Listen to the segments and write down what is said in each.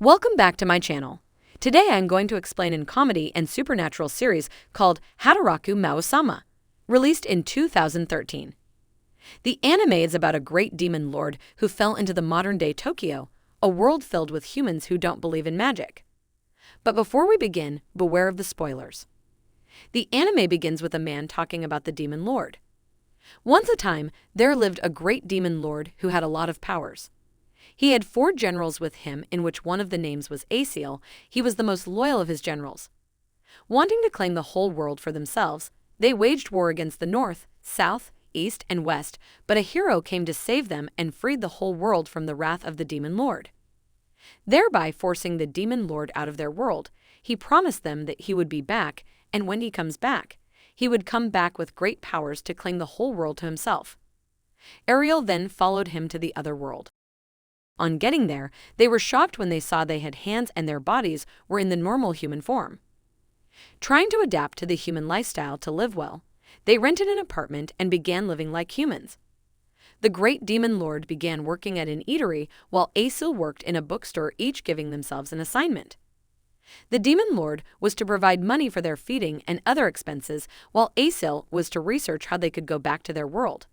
Welcome back to my channel. Today I am going to explain a comedy and supernatural series called Hataraku Maou, released in 2013. The anime is about a great demon lord who fell into the modern-day Tokyo, a world filled with humans who don't believe in magic. But before we begin, beware of the spoilers. The anime begins with a man talking about the demon lord. Once a time, there lived a great demon lord who had a lot of powers. He had 4 generals with him, in which one of the names was Aciel. He was the most loyal of his generals. Wanting to claim the whole world for themselves, they waged war against the north, south, east, and west, but a hero came to save them and freed the whole world from the wrath of the demon lord. Thereby forcing the demon lord out of their world, he promised them that he would be back, and when he comes back, he would come back with great powers to claim the whole world to himself. Ariel then followed him to the other world. On getting there, they were shocked when they saw they had hands and their bodies were in the normal human form. Trying to adapt to the human lifestyle to live well, they rented an apartment and began living like humans. The great demon lord began working at an eatery while Aciel worked in a bookstore, each giving themselves an assignment. The demon lord was to provide money for their feeding and other expenses, while Aciel was to research how they could go back to their world.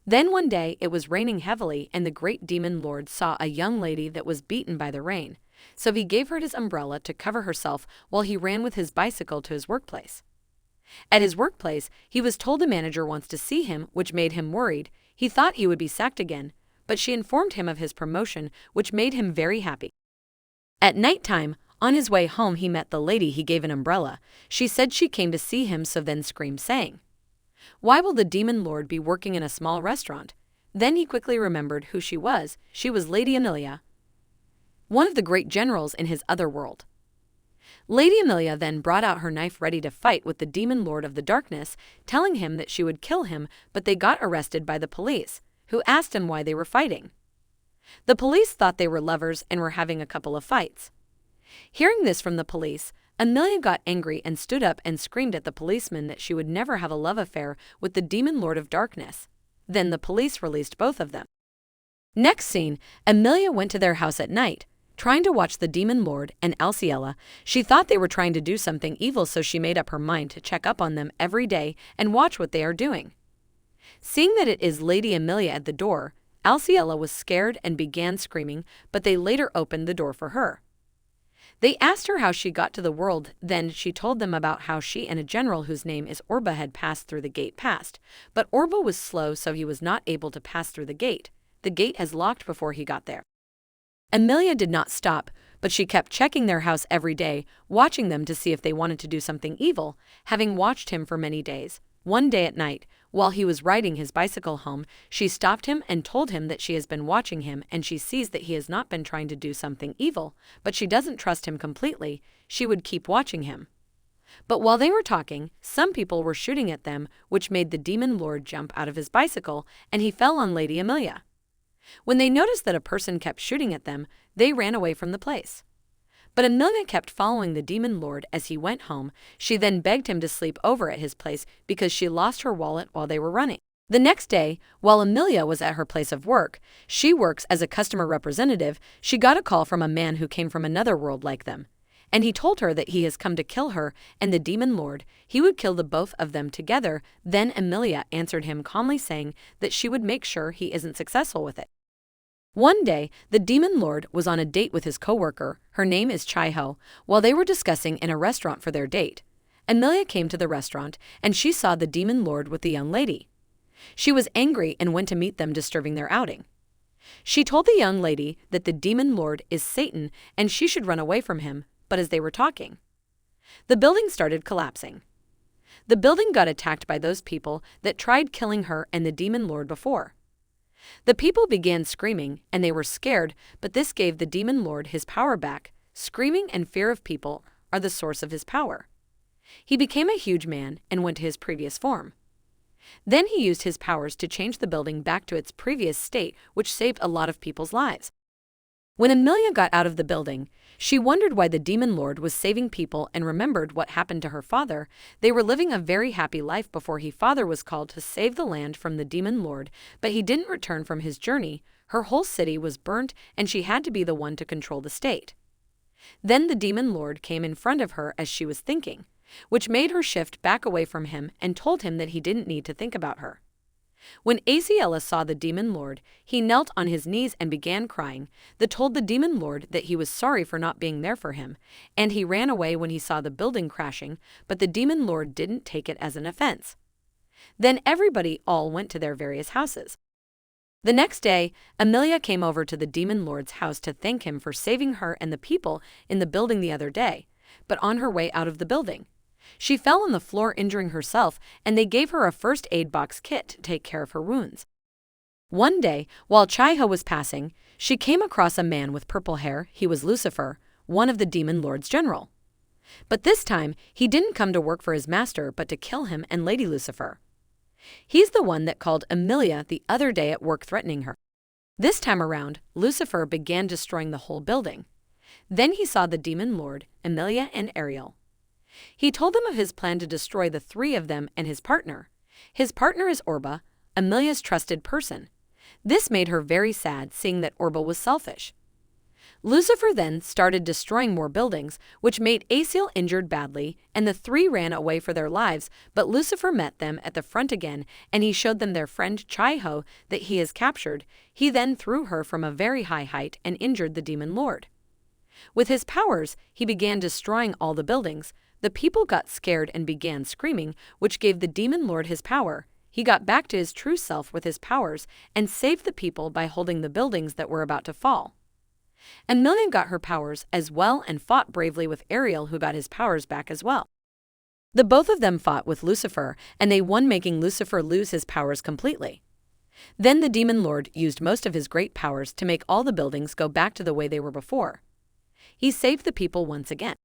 Then one day it was raining heavily and the great demon lord saw a young lady that was beaten by the rain, so he gave her his umbrella to cover herself while he ran with his bicycle to his workplace. At his workplace, he was told the manager wants to see him, which made him worried. He thought he would be sacked again, but she informed him of his promotion, which made him very happy. At nighttime, on his way home, he met the lady he gave an umbrella. She said she came to see him, so then screamed, saying, "Why will the demon lord be working in a small restaurant?" Then he quickly remembered who she was. She was Lady Amelia, one of the great generals in his other world. Lady Amelia then brought out her knife ready to fight with the demon lord of the darkness, telling him that she would kill him, but they got arrested by the police, who asked him why they were fighting. The police thought they were lovers and were having a couple of fights. Hearing this from the police, Amelia got angry and stood up and screamed at the policeman that she would never have a love affair with the demon lord of darkness. Then the police released both of them. Next scene, Amelia went to their house at night, trying to watch the demon lord and Aciel. She thought they were trying to do something evil, so she made up her mind to check up on them every day and watch what they are doing. Seeing that it is Lady Amelia at the door, Aciel was scared and began screaming, but they later opened the door for her. They asked her how she got to the world. Then she told them about how she and a general whose name is Orba had passed through the gate past, but Orba was slow, so he was not able to pass through the gate. The gate has locked before he got there. Amelia did not stop, but she kept checking their house every day, watching them to see if they wanted to do something evil, having watched him for many days. One day at night, while he was riding his bicycle home, she stopped him and told him that she has been watching him and she sees that he has not been trying to do something evil, but she doesn't trust him completely. She would keep watching him. But while they were talking, some people were shooting at them, which made the demon lord jump out of his bicycle, and he fell on Lady Amelia. When they noticed that a person kept shooting at them, they ran away from the place. But Amelia kept following the demon lord as he went home. She then begged him to sleep over at his place because she lost her wallet while they were running. The next day, while Amelia was at her place of work, she works as a customer representative, she got a call from a man who came from another world like them. And he told her that he has come to kill her and the demon lord. He would kill the both of them together. Then Amelia answered him calmly, saying that she would make sure he isn't successful with it. One day, the demon lord was on a date with his coworker. Her name is Chai-Ho. While they were discussing in a restaurant for their date, Amelia came to the restaurant and she saw the demon lord with the young lady. She was angry and went to meet them, disturbing their outing. She told the young lady that the demon lord is Satan and she should run away from him, but as they were talking, the building started collapsing. The building got attacked by those people that tried killing her and the demon lord before. The people began screaming, and they were scared, but this gave the demon lord his power back. Screaming and fear of people are the source of his power. He became a huge man and went to his previous form. Then he used his powers to change the building back to its previous state, which saved a lot of people's lives. When Amelia got out of the building, she wondered why the demon lord was saving people and remembered what happened to her father. They were living a very happy life before his father was called to save the land from the demon lord, but he didn't return from his journey. Her whole city was burnt and she had to be the one to control the state. Then the demon lord came in front of her as she was thinking, which made her shift back away from him and told him that he didn't need to think about her. When Asiela saw the demon lord, he knelt on his knees and began crying, that told the demon lord that he was sorry for not being there for him, and he ran away when he saw the building crashing, but the demon lord didn't take it as an offense. Then everybody all went to their various houses. The next day, Amelia came over to the demon lord's house to thank him for saving her and the people in the building the other day, but on her way out of the building, she fell on the floor injuring herself, and they gave her a first aid box kit to take care of her wounds. One day, while Chaiho was passing, she came across a man with purple hair. He was Lucifer, one of the demon lord's general. But this time, he didn't come to work for his master but to kill him and Lady Lucifer. He's the one that called Amelia the other day at work threatening her. This time around, Lucifer began destroying the whole building. Then he saw the demon lord, Amelia, and Ariel. He told them of his plan to destroy the three of them and his partner. His partner is Orba, Amelia's trusted person. This made her very sad, seeing that Orba was selfish. Lucifer then started destroying more buildings, which made Asiel injured badly, and the three ran away for their lives, but Lucifer met them at the front again, and he showed them their friend Chaiho that he has captured. He then threw her from a very high height and injured the demon lord. With his powers, he began destroying all the buildings. The people got scared and began screaming, which gave the demon lord his power. He got back to his true self with his powers and saved the people by holding the buildings that were about to fall. Amelia got her powers as well and fought bravely with Ariel, who got his powers back as well. The both of them fought with Lucifer, and they won, making Lucifer lose his powers completely. Then the demon lord used most of his great powers to make all the buildings go back to the way they were before. He saved the people once again.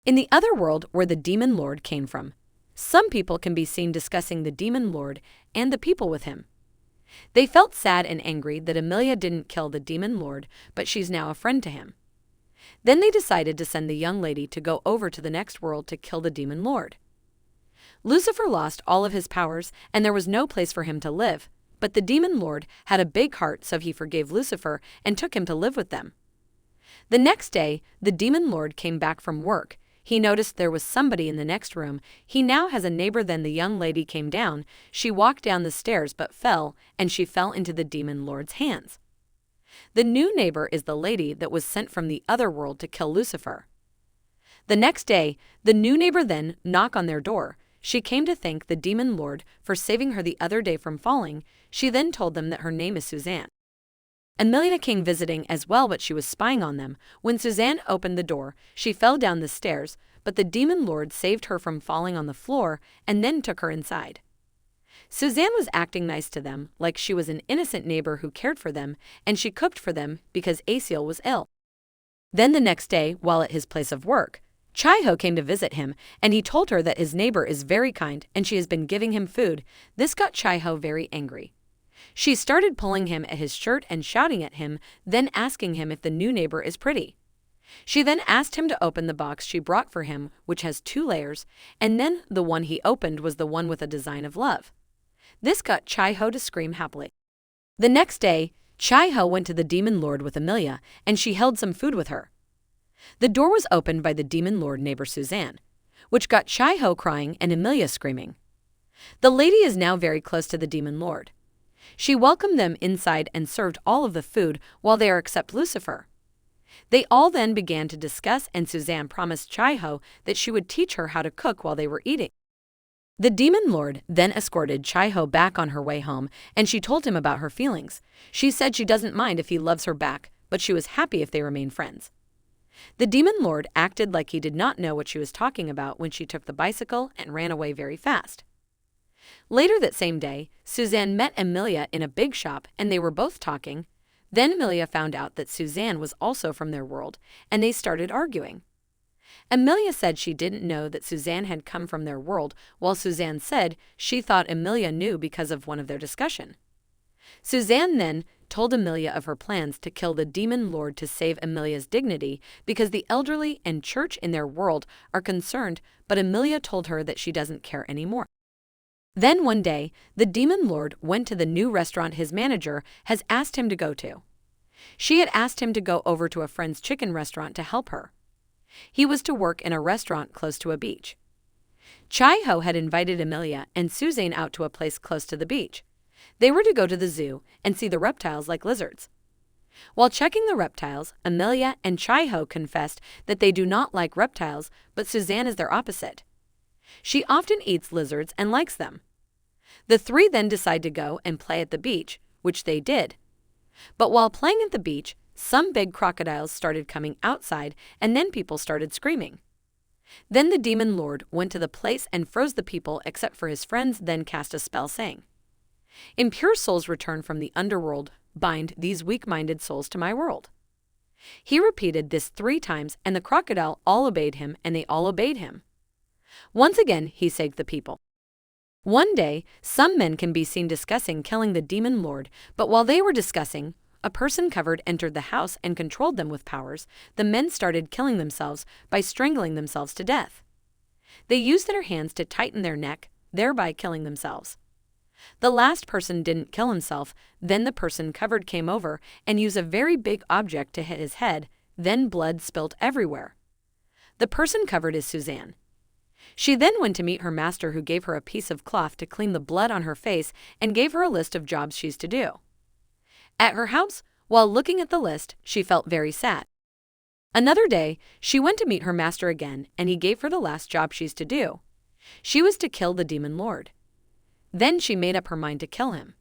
In the other world where the demon lord came from, some people can be seen discussing the demon lord and the people with him. They felt sad and angry that Amelia didn't kill the demon lord, but she's now a friend to him. Then they decided to send the young lady to go over to the next world to kill the demon lord. Lucifer lost all of his powers, and there was no place for him to live, but the demon lord had a big heart, so he forgave Lucifer and took him to live with them. The next day, the demon lord came back from work. He noticed there was somebody in the next room. He now has a neighbor. Then the young lady came down. She walked down the stairs but fell, and she fell into the demon lord's hands. The new neighbor is the lady that was sent from the other world to kill Lucifer. The next day, the new neighbor then knocked on their door. She came to thank the demon lord for saving her the other day from falling. She then told them that her name is Suzanne. Amelia came visiting as well, but she was spying on them. When Suzanne opened the door, she fell down the stairs, but the demon lord saved her from falling on the floor and then took her inside. Suzanne was acting nice to them, like she was an innocent neighbor who cared for them, and she cooked for them because Asiel was ill. Then the next day, while at his place of work, Chaiho came to visit him, and he told her that his neighbor is very kind and she has been giving him food. This got Chaiho very angry. She started pulling him at his shirt and shouting at him, then asking him if the new neighbor is pretty. She then asked him to open the box she brought for him, which has 2 layers, and then the one he opened was the one with a design of love. This got Chaiho to scream happily. The next day, Chaiho went to the demon lord with Amelia, and she held some food with her. The door was opened by the demon lord neighbor Suzanne, which got Chaiho crying and Amelia screaming. The lady is now very close to the demon lord. She welcomed them inside and served all of the food while they are except Lucifer. They all then began to discuss, and Suzanne promised Chaiho that she would teach her how to cook while they were eating. The demon lord then escorted Chaiho back on her way home, and she told him about her feelings. She said she doesn't mind if he loves her back, but she was happy if they remain friends. The demon lord acted like he did not know what she was talking about when she took the bicycle and ran away very fast. Later that same day, Suzanne met Amelia in a big shop, and they were both talking. Then Amelia found out that Suzanne was also from their world, and they started arguing. Amelia said she didn't know that Suzanne had come from their world, while Suzanne said she thought Amelia knew because of one of their discussion. Suzanne then told Amelia of her plans to kill the demon lord to save Amelia's dignity because the elderly and church in their world are concerned, but Amelia told her that she doesn't care anymore. Then one day, the demon lord went to the new restaurant his manager has asked him to go to. She had asked him to go over to a friend's chicken restaurant to help her. He was to work in a restaurant close to a beach. Chai-ho had invited Amelia and Suzanne out to a place close to the beach. They were to go to the zoo and see the reptiles like lizards. While checking the reptiles, Amelia and Chai-ho confessed that they do not like reptiles, but Suzanne is their opposite. She often eats lizards and likes them. The three then decide to go and play at the beach, which they did. But while playing at the beach, some big crocodiles started coming outside, and then people started screaming. Then the demon lord went to the place and froze the people except for his friends, then cast a spell saying, "Impure souls return from the underworld, bind these weak-minded souls to my world." He repeated this 3 times, and the crocodile all obeyed him, and they all obeyed him. Once again, he saved the people. One day, some men can be seen discussing killing the demon lord, but while they were discussing, a person covered entered the house and controlled them with powers. The men started killing themselves by strangling themselves to death. They used their hands to tighten their neck, thereby killing themselves. The last person didn't kill himself, then the person covered came over and used a very big object to hit his head, then blood spilled everywhere. The person covered is Suzanne. She then went to meet her master, who gave her a piece of cloth to clean the blood on her face and gave her a list of jobs she's to do. At her house, while looking at the list, she felt very sad. Another day, she went to meet her master again, and he gave her the last job she's to do. She was to kill the demon lord. Then she made up her mind to kill him.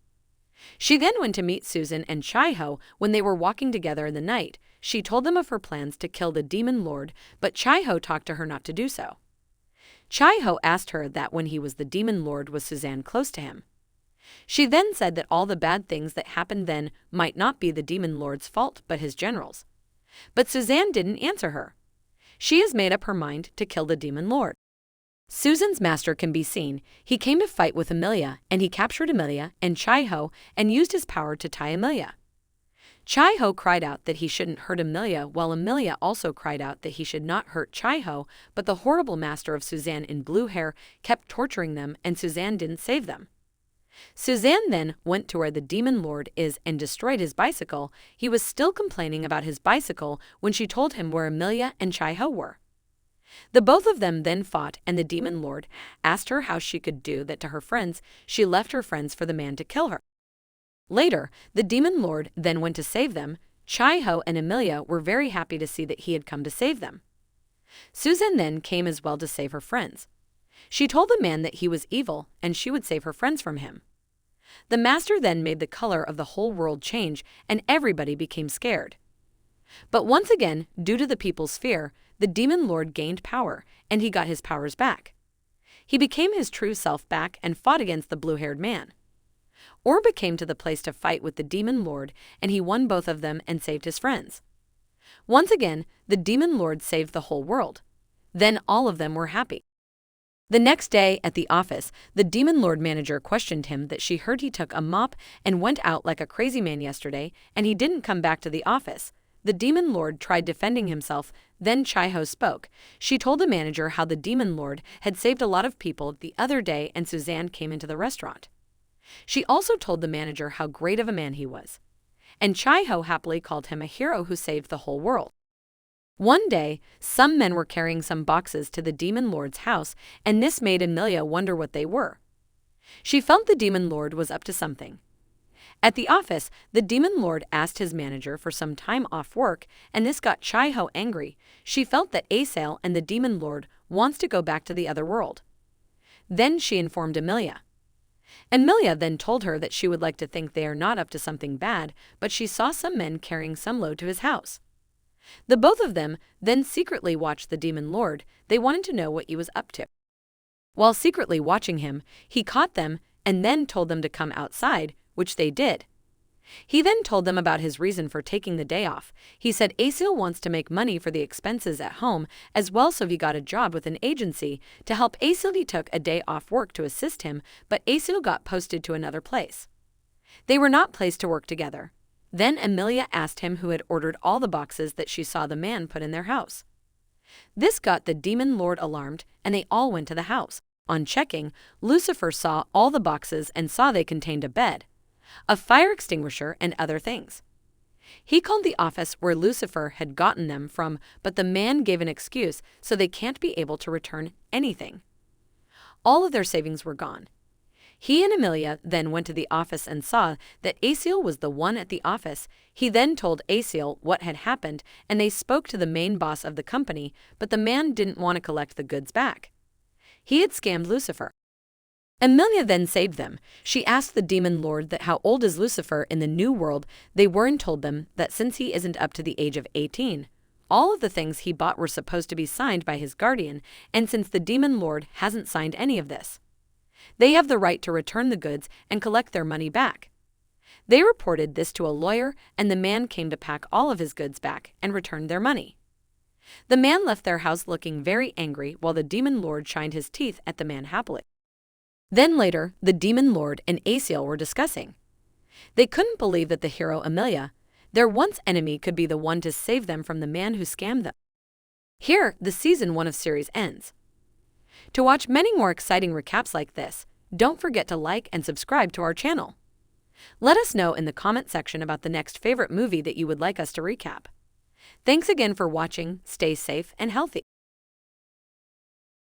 She then went to meet Susan and Chai-ho. When they were walking together in the night, she told them of her plans to kill the demon lord, but Chai-ho talked to her not to do so. Chai-ho asked her that when he was the demon lord, was Suzanne close to him. She then said that all the bad things that happened then might not be the demon lord's fault but his general's. But Suzanne didn't answer her. She has made up her mind to kill the demon lord. Susan's master can be seen. He came to fight with Amelia, and he captured Amelia and Chai-ho and used his power to tie Amelia. Chai-ho cried out that he shouldn't hurt Amelia, while Amelia also cried out that he should not hurt Chai-ho, but the horrible master of Suzanne in blue hair kept torturing them, and Suzanne didn't save them. Suzanne then went to where the demon lord is and destroyed his bicycle. He was still complaining about his bicycle when she told him where Amelia and Chai-ho were. The both of them then fought, and the demon lord asked her how she could do that to her friends. She left her friends for the man to kill her. Later, the demon lord then went to save them. Chai-ho and Amelia were very happy to see that he had come to save them. Susan then came as well to save her friends. She told the man that he was evil and she would save her friends from him. The master then made the color of the whole world change, and everybody became scared. But once again, due to the people's fear, the demon lord gained power, and he got his powers back. He became his true self back and fought against the blue-haired man. Orba came to the place to fight with the demon lord, and he won both of them and saved his friends. Once again, the demon lord saved the whole world. Then all of them were happy. The next day at the office, the demon lord manager questioned him that she heard he took a mop and went out like a crazy man yesterday, and he didn't come back to the office. The demon lord tried defending himself. Then Chai-ho spoke. She told the manager how the demon lord had saved a lot of people the other day, and Suzanne came into the restaurant. She also told the manager how great of a man he was. And Chai-ho happily called him a hero who saved the whole world. One day, some men were carrying some boxes to the demon lord's house, and this made Amelia wonder what they were. She felt the demon lord was up to something. At the office, the demon lord asked his manager for some time off work, and this got Chai-ho angry. She felt that Asale and the demon lord wants to go back to the other world. Then she informed Amelia. Amelia then told her that she would like to think they are not up to something bad, but she saw some men carrying some load to his house. The both of them then secretly watched the demon lord. They wanted to know what he was up to. While secretly watching him, he caught them and then told them to come outside, which they did. He then told them about his reason for taking the day off. He said Asale wants to make money for the expenses at home as well, so he got a job with an agency to help Asale. He took a day off work to assist him, but Asale got posted to another place. They were not placed to work together. Then Amelia asked him who had ordered all the boxes that she saw the man put in their house. This got the demon lord alarmed, and they all went to the house. On checking, Lucifer saw all the boxes and saw they contained a bed, a fire extinguisher, and other things. He called the office where Lucifer had gotten them from, but the man gave an excuse, so they can't be able to return anything. All of their savings were gone. He and Amelia then went to the office and saw that Aciel was the one at the office. He then told Aciel what had happened, and they spoke to the main boss of the company, but the man didn't want to collect the goods back. He had scammed Lucifer. Amelia then saved them. She asked the demon lord that how old is Lucifer in the new world. They weren't told them that since he isn't up to the age of 18, all of the things he bought were supposed to be signed by his guardian, and since the demon lord hasn't signed any of this, they have the right to return the goods and collect their money back. They reported this to a lawyer, and the man came to pack all of his goods back and returned their money. The man left their house looking very angry while the demon lord shined his teeth at the man happily. Then later, the demon lord and Aciel were discussing. They couldn't believe that the hero Amelia, their once enemy, could be the one to save them from the man who scammed them. Here, the season 1 of series ends. To watch many more exciting recaps like this, don't forget to like and subscribe to our channel. Let us know in the comment section about the next favorite movie that you would like us to recap. Thanks again for watching. Stay safe and healthy.